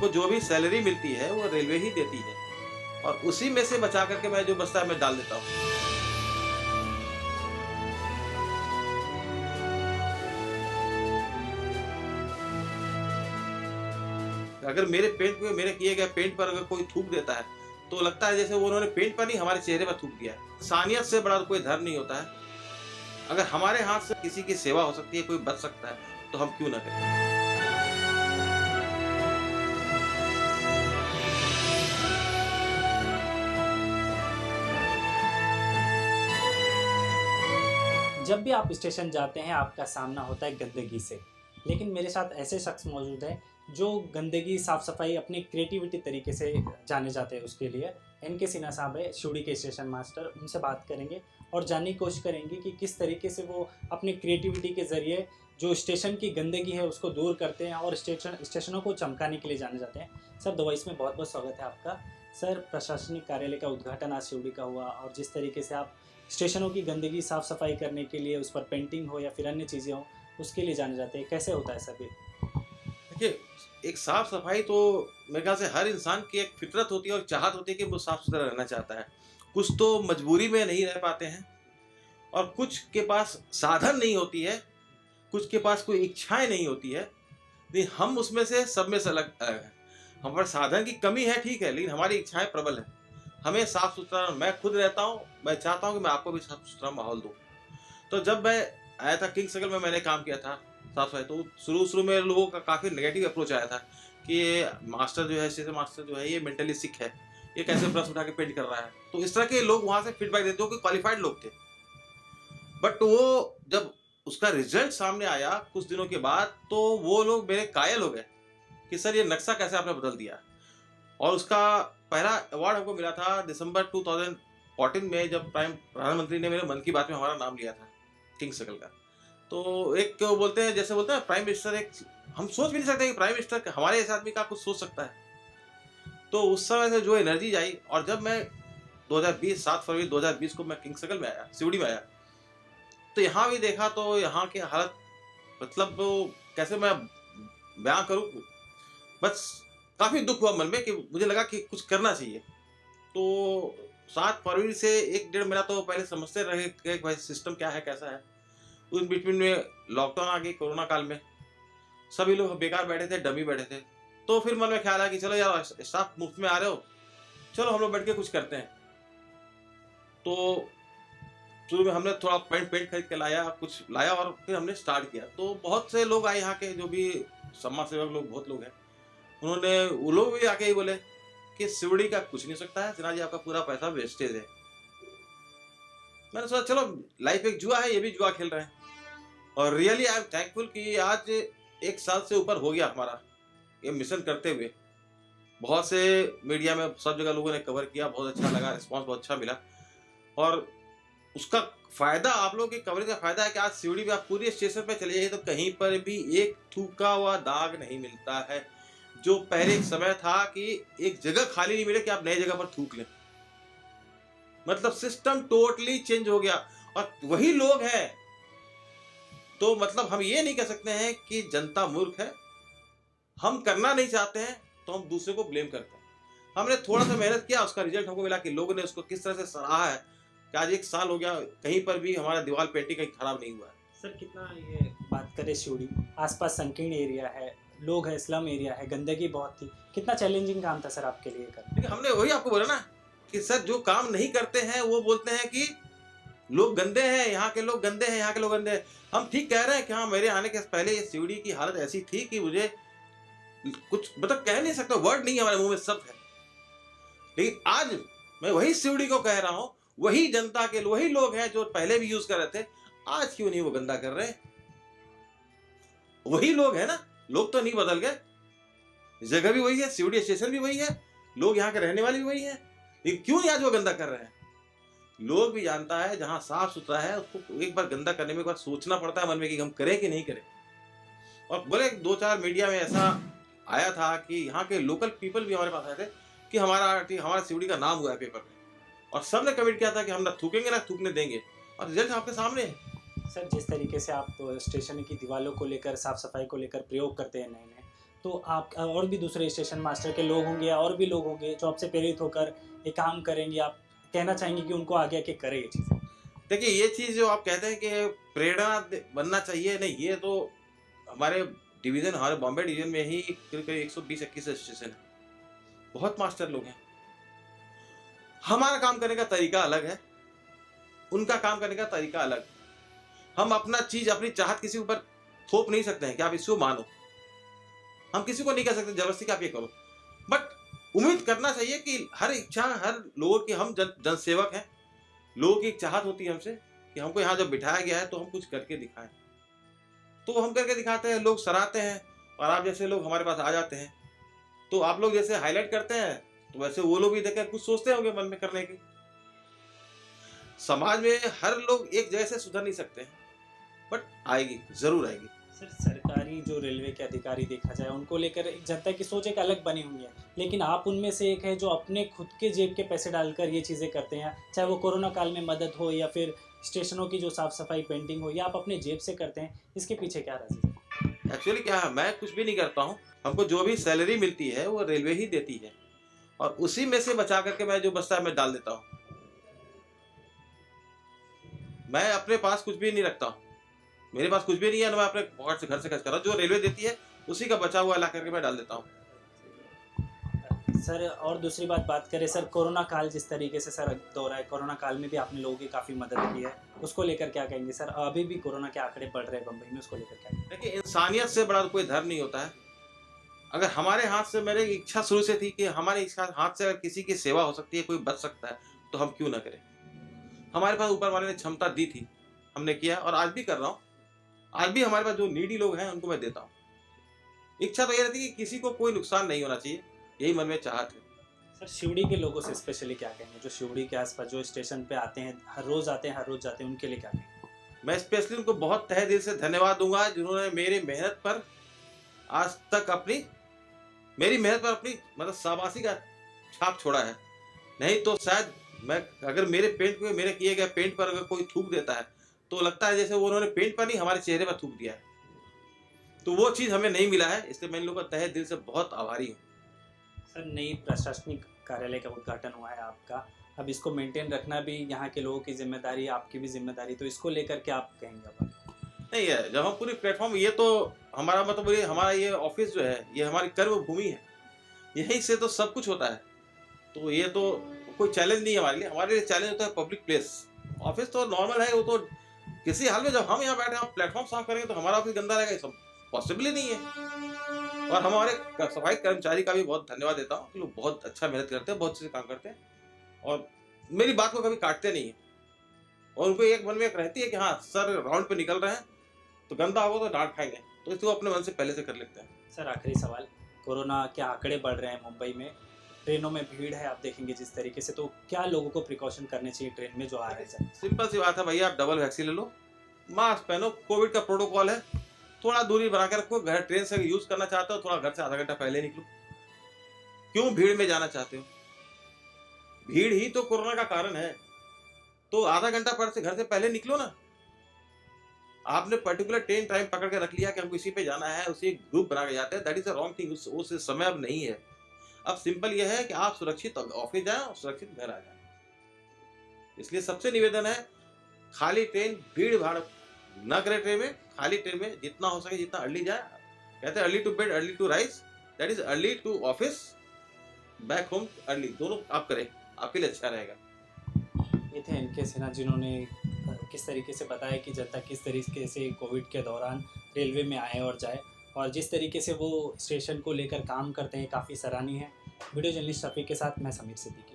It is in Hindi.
हमको जो भी सैलरी मिलती है वो रेलवे ही देती है, और उसी में से बचा करके मैं जो बचता है मैं डाल देता हूँ। अगर मेरे किए गए पेंट पर अगर कोई थूक देता है, तो लगता है जैसे वो उन्होंने पेंट पर नहीं हमारे चेहरे पर थूक दिया है। इंसानियत से बड़ा कोई धर्म नहीं होता है। अगर हमारे हाथ से किसी की सेवा हो सकती है, कोई बच सकता है, तो हम क्यों ना करें? जब भी आप स्टेशन जाते हैं आपका सामना होता है गंदगी से, लेकिन मेरे साथ ऐसे शख्स मौजूद हैं जो गंदगी साफ़ सफाई अपनी क्रिएटिविटी तरीके से जाने जाते हैं। उसके लिए एनके सिन्हा साहब है, शिवड़ी के स्टेशन मास्टर। उनसे बात करेंगे और जानने की कोशिश करेंगे कि किस तरीके से वो अपनी क्रिएटिविटी के ज़रिए जो स्टेशन की गंदगी है उसको दूर करते हैं और स्टेशनों को चमकाने के लिए जाने जाते हैं। सर दवाइस में बहुत बहुत स्वागत है आपका। सर, प्रशासनिक कार्यालय का उद्घाटन आज शिवड़ी का हुआ और जिस तरीके से आप स्टेशनों की गंदगी साफ़ सफाई करने के लिए उस पर पेंटिंग हो या फिर अन्य चीज़ें हों उसके लिए जाने जाते हैं, कैसे होता है सभी? देखिए, एक साफ सफाई तो मेरे ख्याल से हर इंसान की एक फितरत होती है और चाहत होती है कि वो साफ सुथरा रहना चाहता है। कुछ तो मजबूरी में नहीं रह पाते हैं, और कुछ के पास साधन नहीं होती है, कुछ के पास कोई इच्छाएं नहीं होती है। लेकिन हम उसमें से सब में से अलग अलग हैं। हम पर साधन की कमी है, ठीक है, लेकिन हमारी इच्छाएं प्रबल है। हमें साफ सुथरा, मैं खुद रहता हूँ, मैं चाहता हूँ कि मैं आपको भी साफ सुथरा माहौल दूँ। तो जब मैं आया था किंग सर्कल में, मैंने काम किया था साफ सफाई, तो शुरू में लोगों का काफ़ी नेगेटिव अप्रोच आया था कि ये मास्टर जो है, स्टेशन मास्टर जो है, ये मेंटली सिक है, ये कैसे ब्रश उठा के पेंट कर रहा है। तो इस तरह के लोग वहाँ से फीडबैक देते हो कि क्वालिफाइड लोग थे। बट वो जब उसका रिजल्ट सामने आया कुछ दिनों के बाद, तो वो लोग मेरे कायल हो गए कि सर ये नक्शा कैसे आपने बदल दिया। और उसका पहला अवार्ड हमको मिला था दिसंबर 2014 में, जब प्रधानमंत्री ने मेरे मन की बात में हमारा नाम लिया था किंग सर्कल का। तो एक बोलते हैं, जैसे बोलते हैं प्राइम मिनिस्टर, एक हम सोच भी नहीं सकते कि प्राइम मिनिस्टर हमारे इस आदमी का कुछ सोच सकता है। तो उस समय से जो एनर्जी आई, और जब मैं 2020 7 फरवरी 2020 को मैं किंग सर्कल में आया, सिवड़ी में आया, तो यहाँ भी देखा तो यहाँ की हालत, मतलब कैसे मैं बयां करूँ, बस काफ़ी दुख हुआ मन में कि मुझे लगा कि कुछ करना चाहिए। तो 7 फरवरी से 1 डेढ़ महीना तो पहले समझते रहे कि भाई सिस्टम क्या है, कैसा है। उस बिटवीन में लॉकडाउन आ गई, कोरोना काल में सभी लोग बेकार बैठे थे, डमी बैठे थे। तो फिर मन में ख्याल आया कि चलो यार, स्टाफ मुफ्त में आ रहे हो, चलो हम लोग बैठ के कुछ करते हैं। तो शुरू में हमने थोड़ा पेंट खरीद के लाया, कुछ लाया, और फिर हमने स्टार्ट किया। तो बहुत से लोग आए, यहाँ के जो भी समाज सेवक लोग, बहुत लोग हैं, उन्होंने, वो लोग भी आके ही बोले कि सिवड़ी का कुछ नहीं हो सकता है सिन्हा जी, आपका पूरा पैसा वेस्टेज है। मैंने सोचा चलो, लाइफ एक जुआ है, ये भी जुआ खेल रहे हैं। और रियली आई एम थैंकफुल कि आज 1 साल से ऊपर हो गया हमारा ये मिशन करते हुए। बहुत से मीडिया में सब जगह लोगों ने कवर किया, बहुत अच्छा लगा, रिस्पांस बहुत अच्छा मिला। और उसका फायदा, आप लोगों की कवरेज का फायदा है कि आज सिवड़ी में आप पूरे स्टेशन पे चले जाइए तो कहीं पर भी एक थूका हुआ दाग नहीं मिलता है। जो पहले एक समय था कि एक जगह खाली नहीं मिले कि आप नई जगह पर थूक लें, मतलब सिस्टम टोटली चेंज हो गया, और वही लोग हैं। तो मतलब हम ये नहीं कह सकते हैं कि जनता मूर्ख है। हम करना नहीं चाहते हैं तो हम दूसरे को ब्लेम करते हैं। हमने थोड़ा सा मेहनत किया, उसका रिजल्ट हमको मिला कि लोगों ने उसको किस तरह से सराहा है कि आज 1 साल हो गया, कहीं पर भी हमारा दीवार पेंटिंग कहीं खराब नहीं हुआ है। सर, कितना ये बात करें शिवड़ी, आसपास संकीर्ण एरिया है, लोग है, स्लम एरिया है, गंदगी बहुत थी, कितना चैलेंजिंग काम था सर आपके लिए करना? लेकिन हमने वही आपको बोला ना कि सर जो काम नहीं करते हैं वो बोलते हैं कि लोग गंदे हैं, यहाँ के लोग गंदे हैं, यहाँ के लोग गंदे हैं। हम ठीक कह रहे हैं कि हाँ, मेरे आने के पहले ये सिवड़ी की हालत ऐसी थी कि मुझे कुछ मतलब कह नहीं सकता, वर्ड नहीं है हमारे मुंह में, शब्द है। लेकिन आज मैं वही सिवड़ी को कह रहा हूँ, वही जनता के वही लोग हैं जो पहले भी यूज कर रहे थे, आज क्यों नहीं वो गंदा कर रहे? वही लोग हैं ना, लोग तो नहीं बदल गए, जगह भी वही है, सिवड़ी स्टेशन भी वही है, लोग यहाँ के रहने वाले भी वही है, लेकिन क्यों नहीं आज वो गंदा कर रहे हैं? लोग भी जानता है जहाँ साफ सुथरा है उसको एक बार गंदा करने में एक बार सोचना पड़ता है मन में कि हम करें कि नहीं करें। और बोले 2-4 मीडिया में ऐसा आया था कि यहाँ के लोकल पीपल भी हमारे पास आए थे कि हमारा सिवड़ी का नाम हुआ है पेपर में, और सबने कमेंट किया था कि हम ना थूकेंगे ना थूकने देंगे, और रिजल्ट आपके सामने है। सर, जिस तरीके से आप स्टेशन की दीवारों को लेकर, साफ सफाई को लेकर प्रयोग करते हैं नए नए, तो आप और भी दूसरे स्टेशन मास्टर के लोग होंगे या और भी लोग होंगे जो आपसे प्रेरित होकर ये काम करेंगे, आप कहना चाहेंगे कि उनको आगे आके करें ये चीज़ें? देखिए, ये चीज़ जो आप कहते हैं कि प्रेरणा बनना चाहिए, नहीं, ये तो हमारे डिवीज़न, हमारे बॉम्बे डिवीज़न में ही करीब 120-21 स्टेशन है। बहुत मास्टर लोग हैं। हमारा काम करने का तरीका अलग है, उनका काम करने का तरीका अलग। हम अपना चीज़, अपनी चाहत किसी के ऊपर थोप नहीं सकते हैं कि आप इसको मानो। हम किसी को नहीं कह सकते जबरदस्ती कि आप ये करो। बट उम्मीद करना चाहिए कि हर इच्छा, हर लोगों की, हम जनसेवक हैं। लोगों की एक चाहत होती है हमसे कि हमको यहाँ जब बिठाया गया है तो हम कुछ करके दिखाएं। तो हम करके दिखाते हैं, लोग सराहते हैं और आप जैसे लोग हमारे पास आ जाते हैं। तो आप लोग जैसे हाईलाइट करते हैं तो वैसे वो लोग भी देखकर कुछ सोचते होंगे मन में करने की। समाज में हर लोग एक जगह से सुधर नहीं सकते हैं, बट आएगी, जरूर आएगी। सर, सरकारी जो रेलवे के अधिकारी देखा जाए उनको लेकर एक जनता की सोच एक अलग बनी हुई है, लेकिन आप उनमें से एक है जो अपने खुद के जेब के पैसे डालकर ये चीज़ें करते हैं, चाहे वो कोरोना काल में मदद हो या फिर स्टेशनों की जो साफ़ सफाई पेंटिंग हो, या आप अपने जेब से करते हैं, इसके पीछे क्या राज है? एक्चुअली क्या है, मैं कुछ भी नहीं करता हूँ। हमको जो भी सैलरी मिलती है वो रेलवे ही देती है और उसी में से बचा करके मैं जो बचता है मैं डाल देता हूँ। मैं अपने पास कुछ भी नहीं रखता हूँ। मेरे पास कुछ भी नहीं है ना, मैं अपने पॉकेट से, घर से खर्च कर रहा हूँ। जो रेलवे देती है उसी का बचा हुआ ला करके मैं डाल देता हूँ। सर, और दूसरी बात करें सर, कोरोना काल जिस तरीके से सर दौरा है, कोरोना काल में भी आपने लोगों की काफ़ी मदद की है, उसको लेकर क्या कहेंगे सर? अभी भी कोरोना के आंकड़े बढ़ रहे हैं बम्बई में, उसको लेकर क्या कहेंगे? देखिए, इंसानियत से बड़ा कोई धर्म नहीं होता है। अगर हमारे हाथ से, मेरी इच्छा शुरू से थी कि हमारे हाथ से अगर किसी की सेवा हो सकती है, कोई बच सकता है, तो हम क्यों ना करें। हमारे पास ऊपर वाले ने क्षमता दी थी, हमने किया और आज भी कर रहा हूँ। आज भी हमारे पास जो नीडी लोग हैं उनको मैं देता हूँ। इच्छा तो ये रहती है कि किसी को कोई नुकसान नहीं होना चाहिए, यही मन में चाहत है। सर, शिवड़ी के लोगों से स्पेशली क्या कहेंगे, जो शिवड़ी के आसपास जो स्टेशन पे आते हैं, हर रोज़ आते हैं, हर रोज़ जाते हैं, उनके लिए क्या कहेंगे? मैं स्पेशली उनको बहुत तहे दिल से धन्यवाद दूंगा जिन्होंने मेरी मेहनत पर आज तक मेरी मेहनत पर अपनी मतलब शाबाशी का छाप छोड़ा है। नहीं तो शायद मैं, अगर मेरे किए गए पेंट पर अगर कोई थूक देता है तो लगता है जैसे वो उन्होंने पेंट पर नहीं, हमारे चेहरे पर थूक दिया है। तो वो चीज़ हमें नहीं मिला है, इसलिए मैं इन लोगों का तहे दिल से बहुत आभारी हूँ। सर, नई प्रशासनिक कार्यालय का उद्घाटन हुआ है आपका, अब इसको मेंटेन रखना भी यहाँ के लोगों की जिम्मेदारी, आपकी भी जिम्मेदारी, तो इसको लेकर क्या आप कहेंगे अब? नहीं है, जब हम पूरी प्लेटफॉर्म, ये तो हमारा मतलब ये हमारा ये ऑफिस जो है ये हमारी कर्म भूमि है, यहीं से तो सब कुछ होता है। तो ये तो कोई चैलेंज नहीं है हमारे लिए। हमारे लिए चैलेंज होता है पब्लिक प्लेस। ऑफिस तो नॉर्मल है, वो तो किसी हाल में जब हम यहाँ बैठे, हम प्लेटफॉर्म साफ करेंगे तो हमारा ऑफिस गंदा रहेगा, ये सब पॉसिबल ही नहीं है। और हमारे सफाई कर्मचारी का भी बहुत धन्यवाद देता हूँ कि लोग बहुत अच्छा मेहनत करते हैं, बहुत अच्छे से काम करते हैं और मेरी बात को कभी काटते नहीं है। और उनको एक मन में एक रहती है कि हाँ सर राउंड पे निकल रहे हैं तो गंदा होगा तो डांट खाएंगे, तो इसको अपने मन से पहले से कर लेते हैं। सर, आखिरी सवाल, कोरोना के आंकड़े बढ़ रहे हैं मुंबई में, ट्रेनों में भीड़ है, आप देखेंगे जिस तरीके से, तो क्या लोगों को प्रिकॉशन करने चाहिए ट्रेन में जो आ रहे हैं? सिंपल सी बात है भैया, आप डबल वैक्सीन ले लो, मास्क पहनो, कोविड का प्रोटोकॉल है, थोड़ा दूरी बना के रखो। घर ट्रेन से यूज करना चाहते हो थोड़ा घर से आधा घंटा पहले निकलो। क्यों भीड़ में जाना चाहते हो? भीड़ ही तो कोरोना का कारण है, तो आधा घंटा पर से घर से पहले निकलो ना। आपने पर्टिकुलर ट्रेन टाइम पकड़ के रख लिया कि हमको इसी पे जाना है, उसी ग्रुप बना के जाते हैं, that is a wrong thing. उस समय अब नहीं है। अब सिंपल यह है कि आप सुरक्षित ऑफिस जाएं और सुरक्षित घर आ जाएं। इसलिए सबसे निवेदन है, खाली ट्रेन, भीड़ भाड़ न करे ट्रेन में। खाली ट्रेन में जितना हो सके जितना अर्ली जाए। कहते हैं early to bed early to rise, that is early to office back home early, दोनों आप करें, आपके लिए अच्छा रहेगा। ये थे NK सिन्हा, जिन्होंने किस तरीके से बताया कि जनता किस तरीके से कोविड के दौरान रेलवे में आए और जाए, और जिस तरीके से वो स्टेशन को लेकर काम करते हैं, काफ़ी सराहनीय है। वीडियो जर्नलिस्ट शफीक के साथ मैं समीर सिद्दीकी।